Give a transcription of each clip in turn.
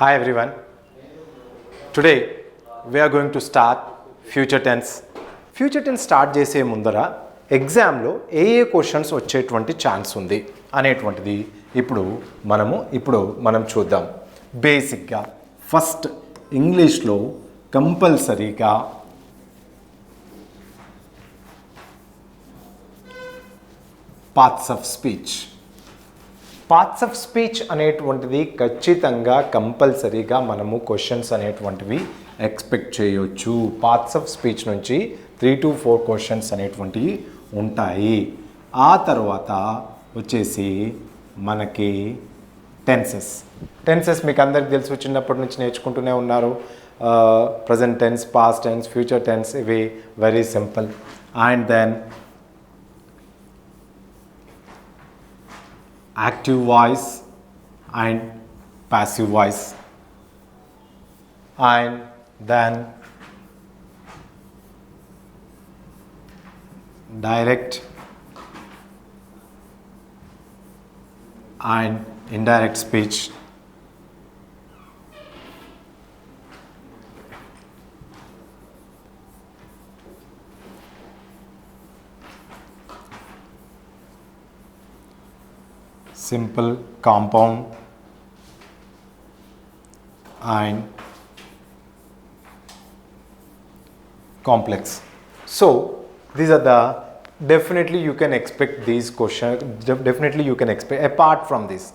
Hi everyone. Today we are going to start future tense. Future tense start చేసే ముందర ఎగ్జామ్లో ఏ questions వచ్చేటువంటి chance ఉంది అనేటువంటిది మనం చూద్దాం. బేసిక్గా ఫస్ట్ ఇంగ్లీష్లో కంపల్సరీగా పార్ట్స్ ఆఫ్ స్పీచ్ అనేటువంటిది ఖచ్చితంగా కంపల్సరీగా మనము క్వశ్చన్స్ అనేటువంటివి ఎక్స్పెక్ట్ చేయొచ్చు. పార్ట్స్ ఆఫ్ స్పీచ్ నుంచి 3 to 4 క్వశ్చన్స్ అనేటువంటివి ఉంటాయి. ఆ తర్వాత వచ్చేసి మనకి టెన్సెస్ మీకు అందరికి తెలుసు, చిన్నప్పటి నుంచి నేర్చుకుంటూనే ఉన్నారు. Present tense, past tense, future tense, ఇవి very simple. And then active voice and passive voice, and then direct and indirect speech, simple, compound, and complex. So these are the definitely you can expect these questions. Definitely you can expect. Apart from this,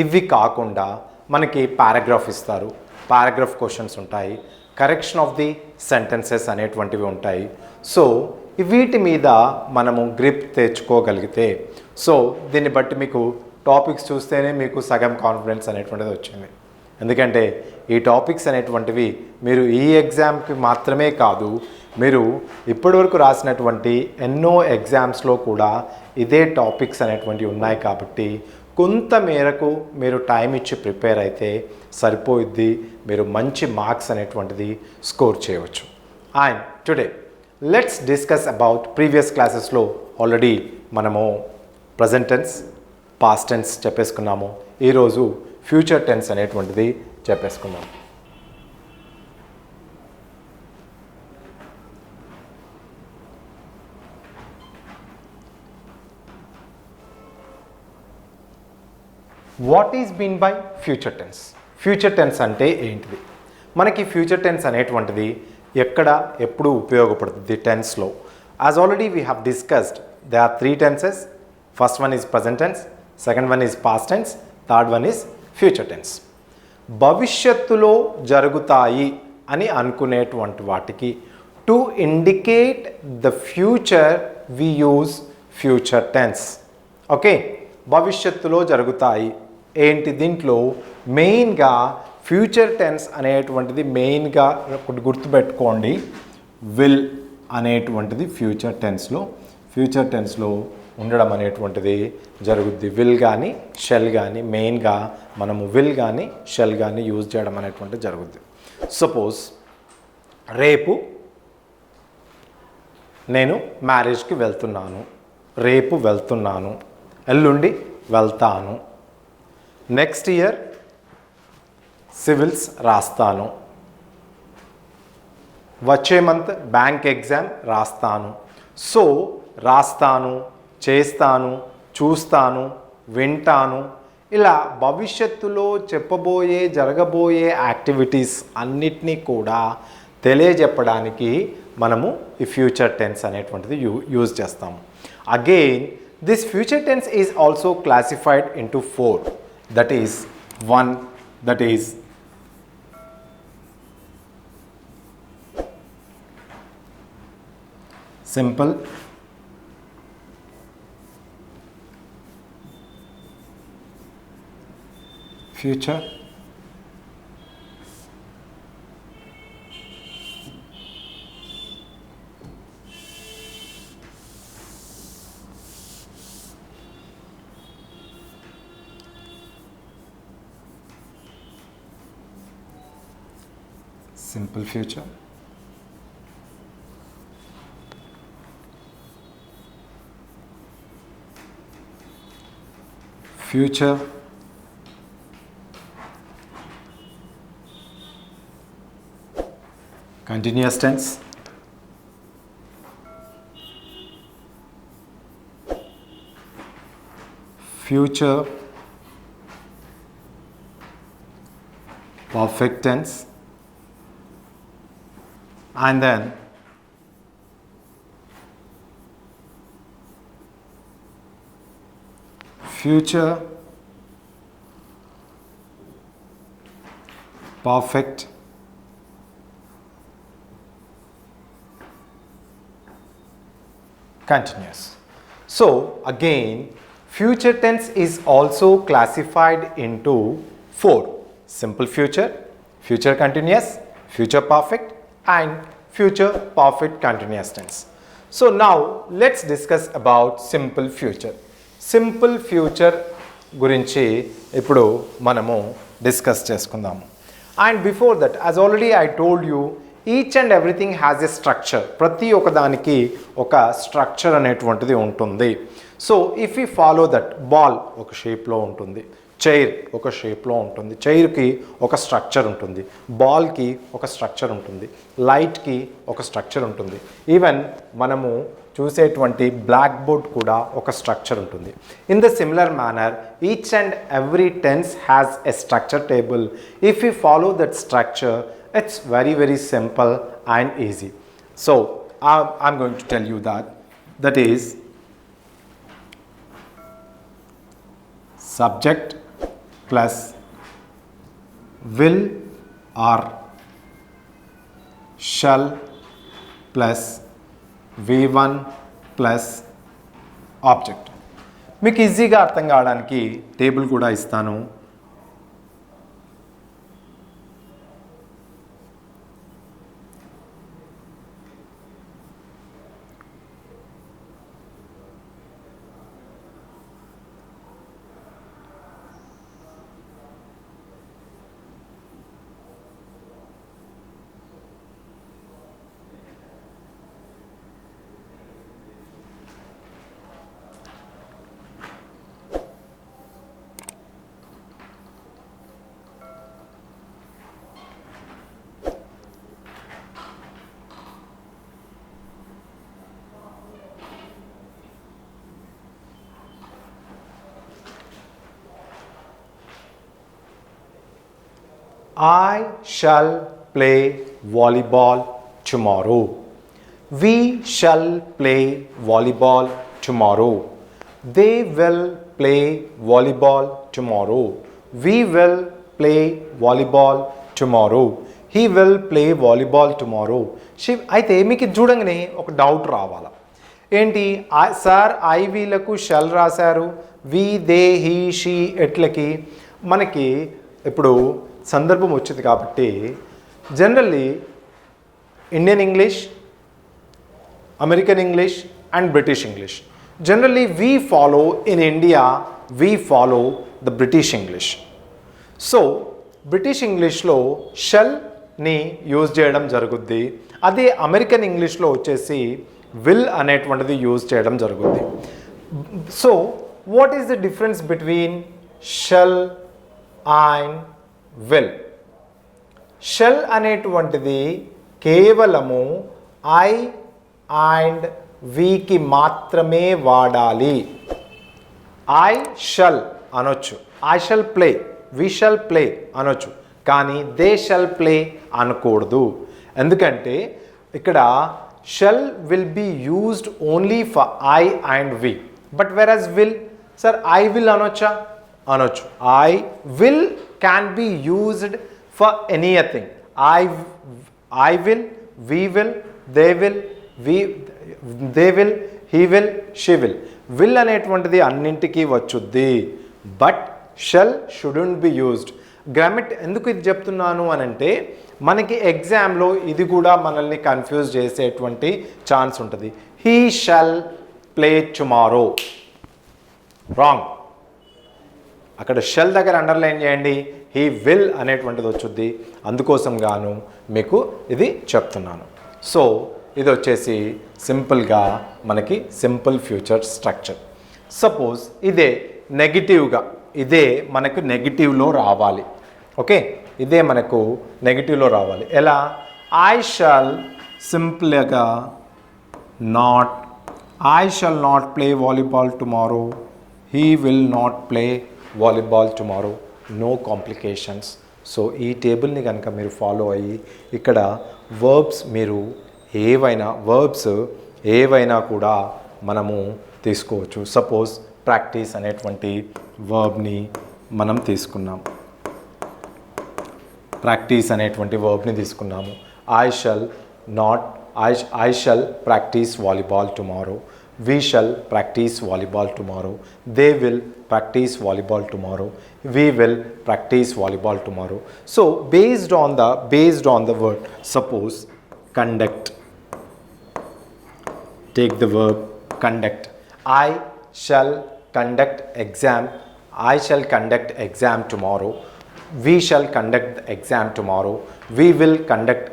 ఇవి కాకుండా మనకి paragraph ఇస్తారు, paragraph questions ఉంటాయి, correction of the sentences అనేటువంటివి ఉంటాయి. So వీటి మీద మనము గ్రిప్ తెచ్చుకోగలిగితే, సో దీన్ని బట్టి మీకు టాపిక్స్ చూస్తేనే మీకు సగం కాన్ఫిడెన్స్ అనేటువంటిది వచ్చింది. ఎందుకంటే ఈ టాపిక్స్ అనేటువంటివి మీరు ఈ ఎగ్జామ్కి మాత్రమే కాదు, మీరు ఇప్పటివరకు రాసినటువంటి ఎన్నో ఎగ్జామ్స్లో కూడా ఇదే టాపిక్స్ అనేటువంటివి ఉన్నాయి. కాబట్టి కొంత మేరకు మీరు టైం ఇచ్చి ప్రిపేర్ అయితే సరిపోయిద్ది, మీరు మంచి మార్క్స్ అనేటువంటిది స్కోర్ చేయవచ్చు. And today let's discuss about previous క్లాసెస్లో ఆల్రెడీ మనము ప్రజెంట్ టెన్స్, పాస్ట్ టెన్స్ చెప్పేసుకున్నాము. ఈరోజు ఫ్యూచర్ టెన్స్ అనేటువంటిది చెప్పేసుకుందాం. What is mean by future tense? Future tense అంటే ఏంటిది? మనకి ఫ్యూచర్ టెన్స్ అనేటువంటిది ఎక్కడ ఎప్పుడు ఉపయోగపడుతుంది టెన్స్లో? As already we have discussed they are 3 tenses. First one is present tense, second one is past tense, third one is future tense. భవిష్యత్తులో జరుగుతాయి అని అనుకునేటువంటి వాటికి to indicate the future we use future tense. Okay, భవిష్యత్తులో జరుగుతాయి ఏంటి? దీంట్లో మెయిన్గా ఫ్యూచర్ టెన్స్ అనేటువంటిది మెయిన్గా ఒకటి గుర్తుపెట్టుకోండి, విల్ అనేటువంటిది ఫ్యూచర్ టెన్స్లో ఉండడం అనేటువంటిది జరుగుద్ది. విల్ కానీ షెల్ కానీ, మెయిన్గా మనము విల్ కానీ షెల్ కానీ యూజ్ చేయడం అనేటువంటిది జరుగుద్ది. సపోజ్ రేపు నేను మ్యారేజ్కి వెళ్తున్నాను, ఎల్లుండి వెళ్తాను, నెక్స్ట్ ఇయర్ సివిల్స్ రాస్తాను, వచ్చే మంత్ బ్యాంక్ ఎగ్జామ్ రాస్తాను. సో రాస్తాను, చేస్తాను, చూస్తాను, వింటాను, ఇలా భవిష్యత్తులో జరగబోయే యాక్టివిటీస్ అన్నిటినీ కూడా తెలియజెప్పడానికి మనము ఈ ఫ్యూచర్ టెన్స్ అనేటువంటిది యూజ్ చేస్తాము. Again this future tense is also classified into 4. That is 1, that is simple, future, simple future, future continuous tense, future perfect tense, and then future perfect continuous. So again, future tense is also classified into four: simple future, future continuous, future perfect, and future perfect continuous tense. So now let's discuss about simple future. Simple future గురించి ఇప్పుడు మనము discuss చేసుకుందాము. And before that, as already I told you, each and everything has a structure. ప్రతి ఒక్కదానికి ఒక structure అనేటువంటిది ఉంటుంది. So if you follow that, ball ఒక షేప్లో ఉంటుంది, చైర్ ఒక షేప్లో ఉంటుంది, చైర్కి ఒక స్ట్రక్చర్ ఉంటుంది, బాల్కి ఒక స్ట్రక్చర్ ఉంటుంది, లైట్కి ఒక స్ట్రక్చర్ ఉంటుంది, ఈవెన్ మనము చూసేటువంటి బ్లాక్ బోర్డ్ కూడా ఒక స్ట్రక్చర్ ఉంటుంది. In the similar manner, each and every tense has a structure table. If you follow that structure, it's very very simple and easy. So I'm going to tell you that is subject plus will or shall plus v1 plus object. మీకు ఈజీగా అర్థం కావడానికి table కూడా ఇస్తాను. I shall play volleyball tomorrow. We shall play volleyball tomorrow. They will play volleyball tomorrow. We will play volleyball tomorrow. He will play volleyball tomorrow. అయితే మీకు చూడంగానే ఒక డౌట్ రావాలా, ఏంటి సార్ ఐ వీలకు షెల్ రాశారు, వి దే హీ షీ ఎట్లకి? మనకి ఇప్పుడు సందర్భం వచ్చింది కాబట్టి generally Indian English, American English and British English. Generally we follow in India, we follow the British English. So British ఇంగ్లీష్లో షెల్ని యూజ్ చేయడం జరుగుద్ది. అదే అమెరికన్ ఇంగ్లీష్లో వచ్చేసి విల్ అనేటువంటిది యూజ్ చేయడం జరుగుద్ది. So what is the difference between shall and will? Shall అనేటువంటిది కేవలము ఐ అండ్ వీకి మాత్రమే వాడాలి. ఐ షెల్ అనొచ్చు, I shall play, we shall play అనొచ్చు, కానీ దే షెల్ ప్లే అనకూడదు. ఎందుకంటే ఇక్కడ shall will be used only for I and we. But whereas will, sir I will అనొచ్చా? అనొచ్చు. I will can be used for anything. I will, we will, they will, he will, she will. Will అనేటువంటిది అన్నింటికి వచ్చుద్ది. But shall shouldn't be used. Grammar ఎందుకు ఇది చెప్తున్నాను అని అంటే, మనకి ఎగ్జామ్లో ఇది కూడా మనల్ని కన్ఫ్యూజ్ చేసేటువంటి ఛాన్స్ ఉంటుంది. He shall play tomorrow, wrong. అక్కడ షెల్ దగ్గర అండర్లైన్ చేయండి, హీ విల్ అనేటువంటిది వచ్చుద్ది. అందుకోసం గాను మీకు ఇది చెప్తున్నాను. సో ఇది వచ్చేసి సింపుల్గా మనకి సింపుల్ ఫ్యూచర్ స్ట్రక్చర్. సపోజ్ ఇదే నెగిటివ్గా, ఇదే మనకు నెగిటివ్లో రావాలి. ఓకే, ఇదే మనకు నెగిటివ్లో రావాలి. ఎలా? I shall సింపుల్గా not. I shall not play volleyball tomorrow. He will not play volleyball tomorrow. No complications. So ఈ టేబుల్ని కనుక మీరు ఫాలో అయ్యి ఇక్కడ వర్బ్స్ మీరు ఏవైనా కూడా మనము తీసుకోవచ్చు. సపోజ్ ప్రాక్టీస్ అనేటువంటి వర్బ్ని మనం తీసుకున్నాం. ప్రాక్టీస్ అనేటువంటి వర్బ్ని తీసుకున్నాము. I shall practice volleyball tomorrow. We shall practice volleyball tomorrow. They will practice volleyball tomorrow. We will practice volleyball tomorrow. So based on the word, suppose conduct. Take the verb conduct. I shall conduct exam. I shall conduct exam tomorrow. We shall conduct the exam tomorrow. We will conduct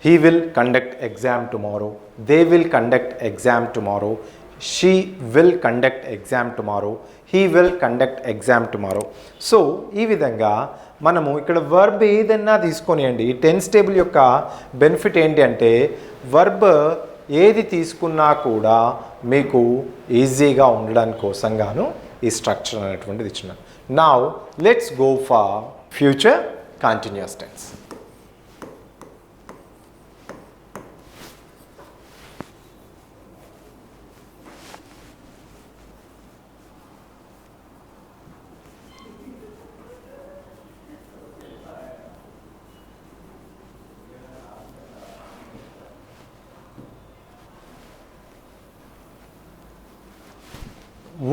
he will conduct exam tomorrow. They will conduct exam tomorrow. She will conduct exam tomorrow. He will conduct exam tomorrow. So ఈ విధంగా మనము ఇక్కడ verb ఏదైనా తీసుకొనియండి. ఈ tense table యొక్క benefit ఏంటి అంటే verb ఏది తీసుకున్నా కూడా మీకు ఈజీగా ఉండడానికి కోసంగాను ఈ స్ట్రక్చర్ అనేటువంటిది ఇచ్చినాను. Now let's go for future continuous tense.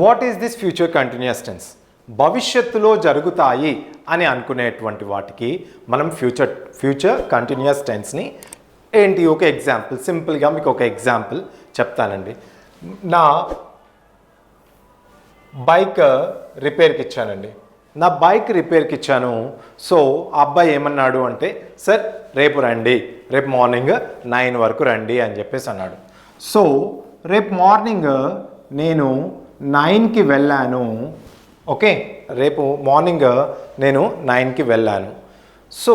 What is this future continuous tense? భవిష్యత్తులో జరుగుతాయి అని అనుకునేటువంటి వాటికి మనం ఫ్యూచర్ కంటిన్యూస్ టెన్స్ని ఏంటి ఒక ఎగ్జాంపుల్ సింపుల్గా మీకు ఒక ఎగ్జాంపుల్ చెప్తానండి. నా బైక్ రిపేర్కి ఇచ్చానండి. నా బైక్ రిపేర్కి ఇచ్చాను. సో ఆ అబ్బాయి ఏమన్నాడు అంటే సార్ రేపు రండి, రేపు మార్నింగ్ 9 వరకు రండి అని చెప్పేసి అన్నాడు. సో రేపు మార్నింగ్ నేను 9కి వెళ్ళాను. ఓకే, రేపు మార్నింగ్ నేను 9కి వెళ్ళాను. సో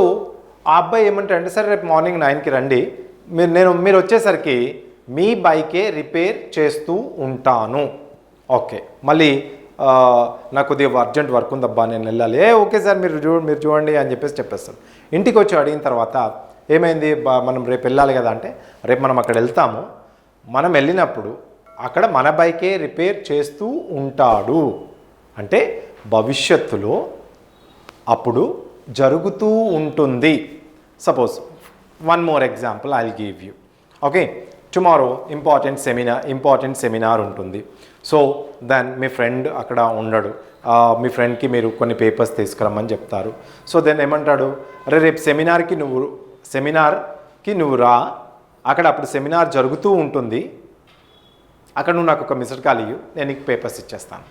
ఆ అబ్బాయి ఏమంటాడంటే సరే రేపు మార్నింగ్ 9కి రండి, మీరు వచ్చేసరికి మీ బైకే రిపేర్ చేస్తూ ఉంటాను. ఓకే, మళ్ళీ నాకు కొద్దిగా అర్జెంట్ వర్క్ ఉందబ్బా నేను వెళ్ళాలి. ఓకే సార్ మీరు చూడండి అని చెప్పేస్తారు. ఇంటికి వచ్చి అడిగిన తర్వాత ఏమైంది మనం రేపు వెళ్ళాలి కదా అంటే రేపు మనం అక్కడ వెళ్తాము. మనం వెళ్ళినప్పుడు అక్కడ మన బైకే రిపేర్ చేస్తూ ఉంటాడు అంటే భవిష్యత్తులో అప్పుడు జరుగుతూ ఉంటుంది. Suppose one more example I will give you. Okay, tomorrow important seminar ఉంటుంది. సో దెన్ మీ ఫ్రెండ్ అక్కడ ఉండడు. మీ ఫ్రెండ్కి మీరు కొన్ని పేపర్స్ తీసుకురమ్మని చెప్తారు. సో దెన్ ఏమంటాడు, అరే రేపు సెమినార్కి నువ్వు రా, అక్కడ అప్పుడు సెమినార్ జరుగుతూ ఉంటుంది, అక్కడ నువ్వు నాకు ఒక మిస్డ్ కాల్ ఇవ్వు, నేను నీకు పేపర్స్ ఇచ్చేస్తాను.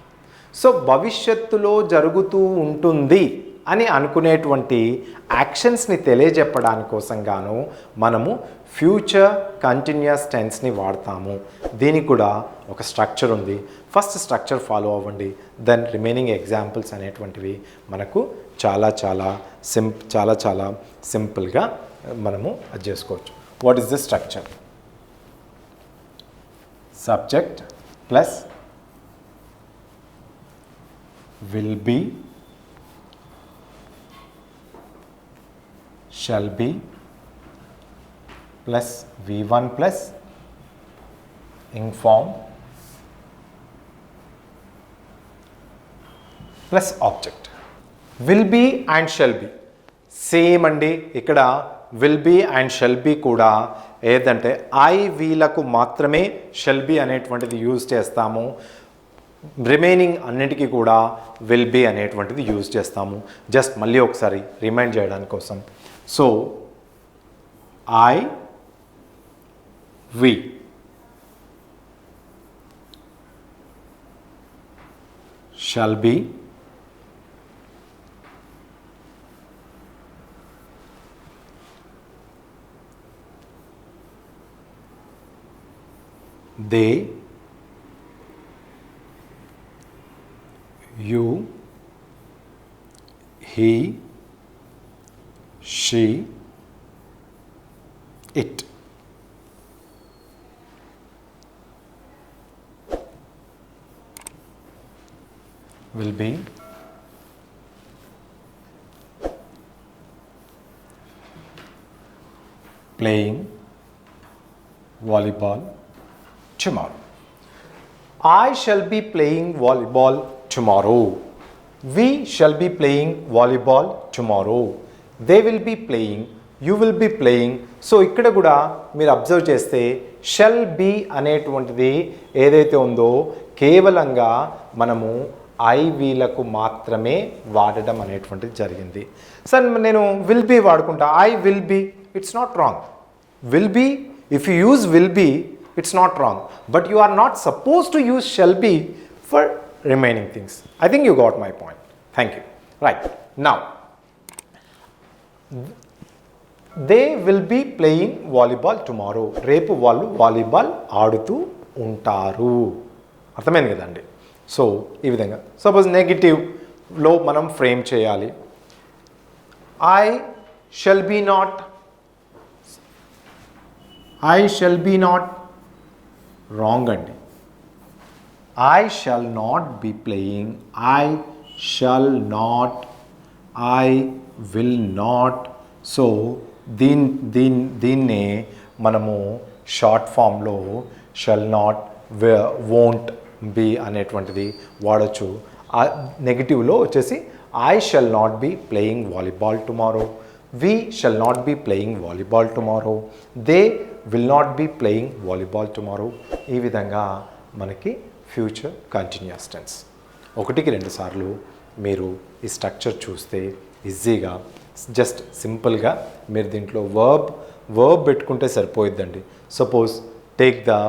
సో భవిష్యత్తులో జరుగుతూ ఉంటుంది అని అనుకునేటువంటి యాక్షన్స్ని తెలియజెప్పడానికి కోసంగాను మనము ఫ్యూచర్ కంటిన్యూస్ టెన్స్ని వాడతాము. దీనికి కూడా ఒక స్ట్రక్చర్ ఉంది. ఫస్ట్ స్ట్రక్చర్ ఫాలో అవ్వండి, దెన్ రిమైనింగ్ ఎగ్జాంపుల్స్ అనేటువంటివి మనకు చాలా సింపుల్గా మనము అది చేసుకోవచ్చు. What is the structure? Subject plus will be, shall be plus V1 plus inform plus object. Will be and shall be same అండి. ఇక్కడ will be and shall be కూడా ఏదంటే ఐ వీలకు మాత్రమే shall be అనేటువంటిది యూజ్ చేస్తాము. Remaining అన్నిటికీ కూడా will be అనేటువంటిది యూజ్ చేస్తాము. జస్ట్ మళ్ళీ ఒకసారి రిమైండ్ చేయడానికి కోసం. So I we shall be they you, he, she, it. Will be playing volleyball tomorrow. I shall be playing volleyball tomorrow. We shall be playing volleyball tomorrow. They will be playing. You will be playing. So ఇక్కడ కూడా మీరు observe చేస్తే shall be అనేటువంటిది ఏదైతే ఉందో కేవలంగా మనము I వీలకు మాత్రమే వాడడం అనేటువంటిది జరిగింది. సార్ నేను విల్ బీ వాడుకుంటా, I will be, it's not wrong. Will be, if you use will be, it's not wrong, but you are not supposed to use shall be for remaining things. I think you got my point. Thank you. Right, now they will be playing volleyball tomorrow. రేపు వాళ్ళు volleyball ఆడుతూ ఉంటారు. అర్థమైంది కదండి. So ఈ విధంగా suppose నెగిటివ్లో మనం frame చేయాలి. I shall be not, I shall be not, wrong అండి. I shall not be playing, I shall not, I will not. So దీన్నే మనము షార్ట్ ఫామ్లో షల్ నాట్, వోంట్ బి అనేటువంటిది వాడచ్చు. నెగిటివ్లో వచ్చేసి I shall not be playing volleyball tomorrow, we shall not be playing volleyball tomorrow, they will not be playing volleyball tomorrow. ఈ విధంగా మనకి future continuous tense. ఒకటికి రెండు సార్లు మీరు ఈ స్ట్రక్చర్ చూస్తే ఈజీగా జస్ట్ సింపుల్గా మీరు దీంట్లో వర్బ్ పెట్టుకుంటే సరిపోయిద్దండి. Suppose take the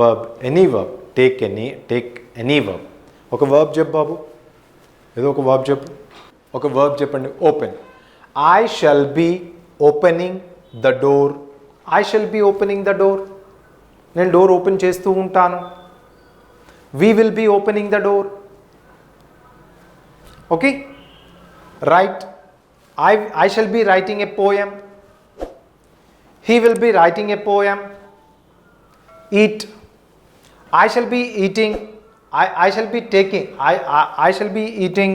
verb, any verb, take any verb. ఒక వర్బ్ చెప్పు బాబు, ఏదో ఒక వర్బ్ చెప్పు, ఒక వర్బ్ చెప్పండి. Open. I shall be opening the door. I shall be opening the door. నేను డోర్ ఓపెన్ చేస్తూ ఉంటాను. We will be opening the door. Okay? Write. I shall be writing a poem. He will be writing a poem. Eat. I shall be eating. I shall be taking. I shall be eating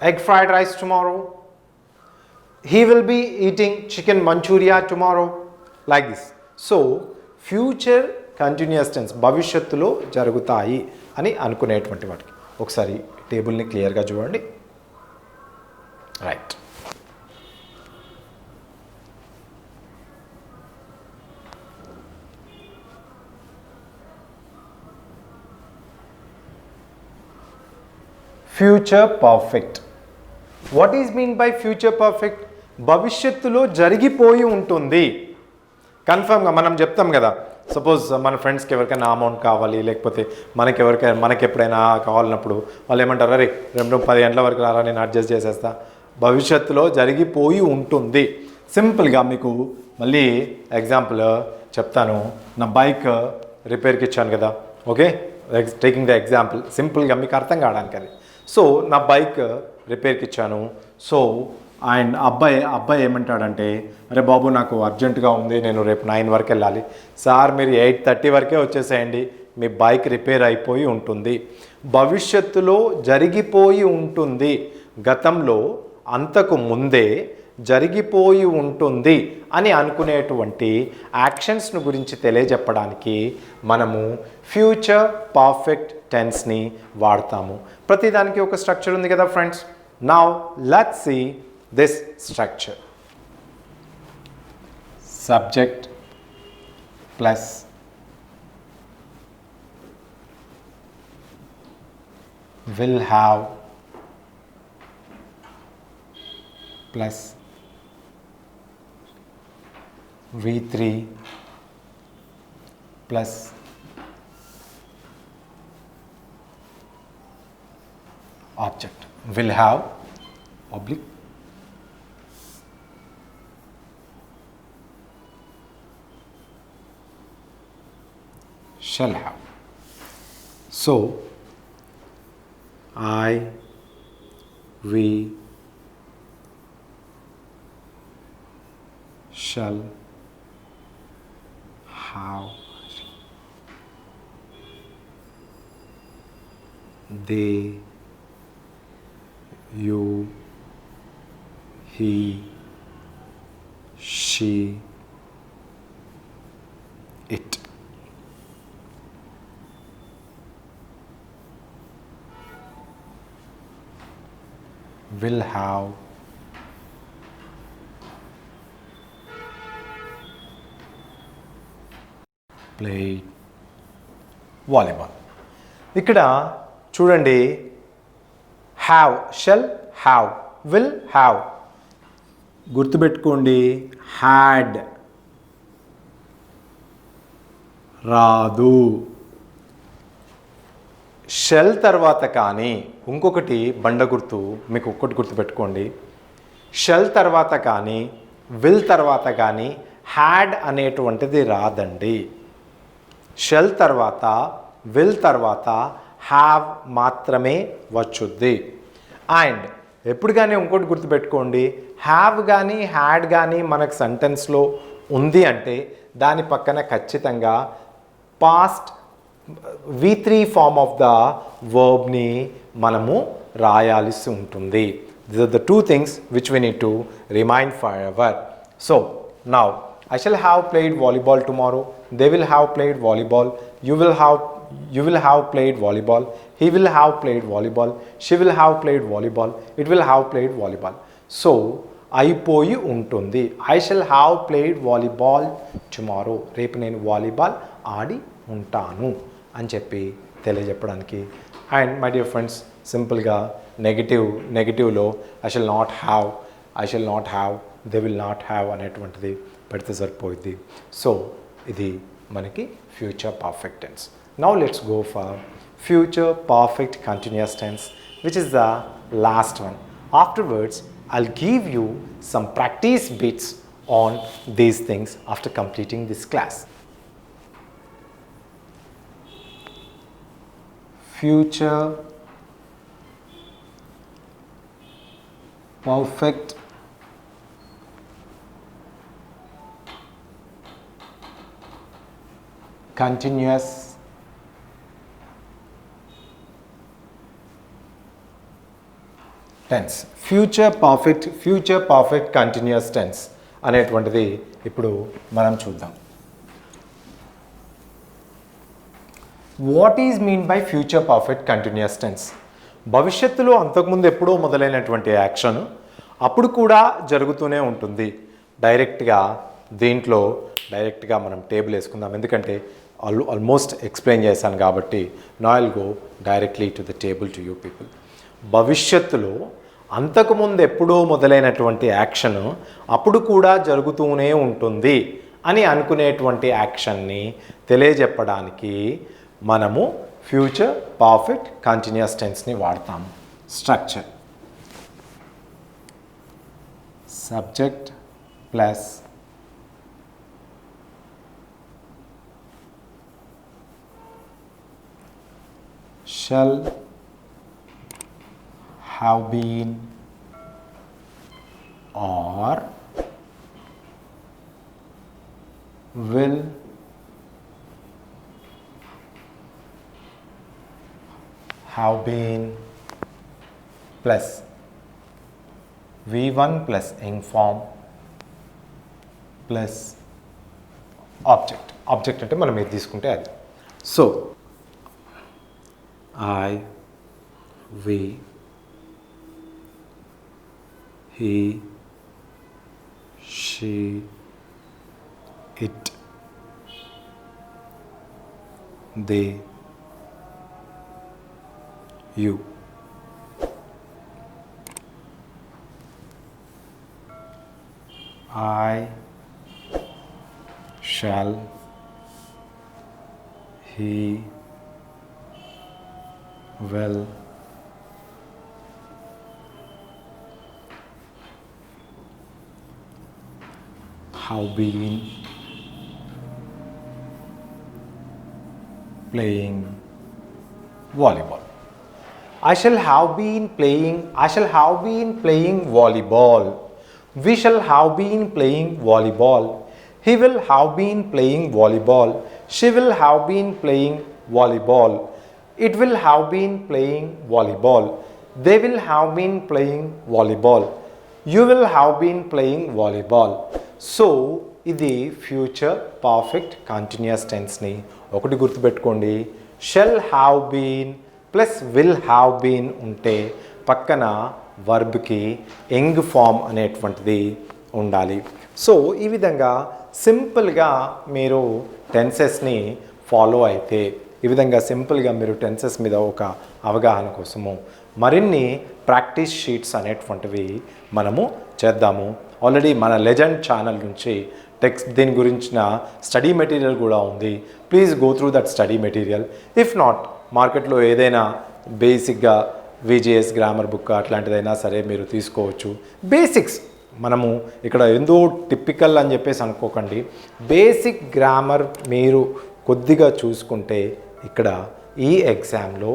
egg fried rice tomorrow. He will be eating chicken manchuria tomorrow. Like this. So future continuous tense, భవిష్యత్తులో జరుగుతాయి అని అనుకునేటువంటి వాటికి ఒకసారి టేబుల్ని క్లియర్గా చూడండి. Right. Future perfect. What is mean by future perfect? భవిష్యత్తులో జరిగిపోయి ఉంటుంది. కన్ఫర్మ్గా మనం చెప్తాం కదా, సపోజ్ మన ఫ్రెండ్స్కి ఎవరికైనా అమౌంట్ కావాలి, లేకపోతే మనకి ఎప్పుడైనా కావాలన్నప్పుడు వాళ్ళు ఏమంటారు, అరే 10 గంటల వరకు రారా, నేను అడ్జస్ట్ చేసేస్తా. భవిష్యత్తులో జరిగిపోయి ఉంటుంది. సింపుల్గా మీకు మళ్ళీ ఎగ్జాంపుల్ చెప్తాను. నా బైక్ రిపేర్కి ఇచ్చాను కదా, ఓకే, టేకింగ్ ద ఎగ్జాంపుల్ సింపుల్గా మీకు అర్థం కావడానికి అది. సో నా బైక్ రిపేర్కి ఇచ్చాను. సో అండ్ అబ్బాయి ఏమంటాడంటే, అరే బాబు నాకు అర్జెంటుగా ఉంది, నేను రేపు 9 వరకు వెళ్ళాలి. సార్ మీరు 8:30 వరకే వచ్చేసేయండి, మీ బైక్ రిపేర్ అయిపోయి ఉంటుంది. భవిష్యత్తులో జరిగిపోయి ఉంటుంది, గతంలో అంతకు ముందే జరిగిపోయి ఉంటుంది అని అనుకునేటువంటి యాక్షన్స్ను గురించి తెలియజెప్పడానికి మనము ఫ్యూచర్ పర్ఫెక్ట్ టెన్స్ని వాడతాము. ప్రతిదానికి ఒక స్ట్రక్చర్ ఉంది కదా friends. Now let's see this structure. Subject plus will have plus V3 plus object. Will have oblique shall have. So I, we shall have, they, you, he, she, it. Will have, played volleyball. ఇక్కడ చూడండి, have, shall have, will have. గుర్తుపెట్టుకోండి, had రాదు. Shell తర్వాత కానీ ఇంకొకటి బండ గుర్తు, మీకు ఒక్కటి గుర్తుపెట్టుకోండి, షెల్ తర్వాత కానీ విల్ తర్వాత కానీ హ్యాడ్ అనేటువంటిది రాదండి. షెల్ తర్వాత విల్ తర్వాత హ్యావ్ మాత్రమే వచ్చుద్ది. అండ్ ఎప్పుడు కానీ ఇంకోటి గుర్తుపెట్టుకోండి, హ్యావ్ కానీ హ్యాడ్ కానీ మనకు సెంటెన్స్లో ఉంది అంటే దాని పక్కన ఖచ్చితంగా past V3 form of the వర్బ్ని మనము రాయాల్సి ఉంటుంది. These are the two things which we need to remind forever. So now I shall have played volleyball tomorrow. They will have played volleyball. You will have played volleyball. He will have played volleyball. She will have played volleyball. It will have played volleyball. So అయిపోయి ఉంటుంది. I shall have played volleyball tomorrow. రేపు నేను volleyball ఆడి ఉంటాను అని చెప్పి తెలియజెప్పడానికి. And my dear friends, సింపుల్గా నెగిటివ్లో I shall not have, they will not have అనేటువంటిది పెడితే సరిపోయింది. సో ఇది మనకి future perfect tense. Now let's go for future perfect continuous tense, which is the last one. Afterwards I'll give you some practice bits on these things after completing this class. Future perfect continuous tense. Future perfect continuous tense అనేటువంటిది ఇప్పుడు మనం చూద్దాం. What is mean by future perfect continuous tense? భవిష్యత్తులో అంతకుముందు ఎప్పుడో మొదలైనటువంటి action అప్పుడు కూడా జరుగుతూనే ఉంటుంది. దీంట్లో డైరెక్ట్గా మనం టేబుల్ వేసుకుందాం, ఎందుకంటే ఆల్మోస్ట్ ఎక్స్ప్లెయిన్ చేశాను కాబట్టి. Now I'll go directly to the table to you people. భవిష్యత్తులో అంతకుముందు ఎప్పుడో మొదలైనటువంటి యాక్షన్ అప్పుడు కూడా జరుగుతూనే ఉంటుంది అని అనుకునేటువంటి యాక్షన్ని తెలియజెప్పడానికి మనము ఫ్యూచర్ పర్ఫెక్ట్ కంటిన్యూస్ టెన్స్ని వాడతాము. Structure subject plus shall have been or will have been plus V1 plus ing form plus object అంటే మనం ఏది తీసుకుంటే అది. So I, we, he, she, it, they, you. I shall, he will, have been playing volleyball. I shall have been playing volleyball. We shall have been playing volleyball. He will have been playing volleyball. She will have been playing volleyball. It will have been playing volleyball. They will have been playing volleyball. You will have been playing volleyball. So ఇది future perfect continuous టెన్స్ని ఒకటి గుర్తుపెట్టుకోండి, shall have been plus will have been ఉంటే పక్కన వర్బ్కి young form అనేటువంటిది ఉండాలి. So ఈ విధంగా సింపుల్గా మీరు టెన్సెస్ని ఫాలో అయితే, ఈ విధంగా సింపుల్గా మీరు టెన్సెస్ మీద ఒక అవగాహన కోసము మరిన్ని ప్రాక్టీస్ షీట్స్ అనేటువంటివి మనము చేద్దాము. ఆల్రెడీ మన లెజెండ్ ఛానల్ నుంచి టెక్స్ట్ దీని గురించిన స్టడీ మెటీరియల్ కూడా ఉంది. Please go through that study material. If not మార్కెట్లో ఏదైనా బేసిక్గా విజిఎస్ గ్రామర్ బుక్ అట్లాంటిదైనా సరే మీరు తీసుకోవచ్చు. బేసిక్స్ మనము ఇక్కడ ఎంతో టిపికల్ అని చెప్పేసి అనుకోకండి, బేసిక్ గ్రామర్ మీరు కొద్దిగా చూసుకుంటే ఇక్కడ ఈ ఎగ్జామ్లో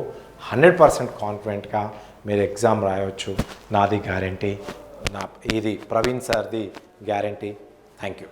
100% కాన్ఫిడెంట్గా మీరు ఎగ్జామ్ రాయవచ్చు. నాది గ్యారంటీ, ఇది ప్రవీణ్ సార్ది గ్యారంటీ. Thank you.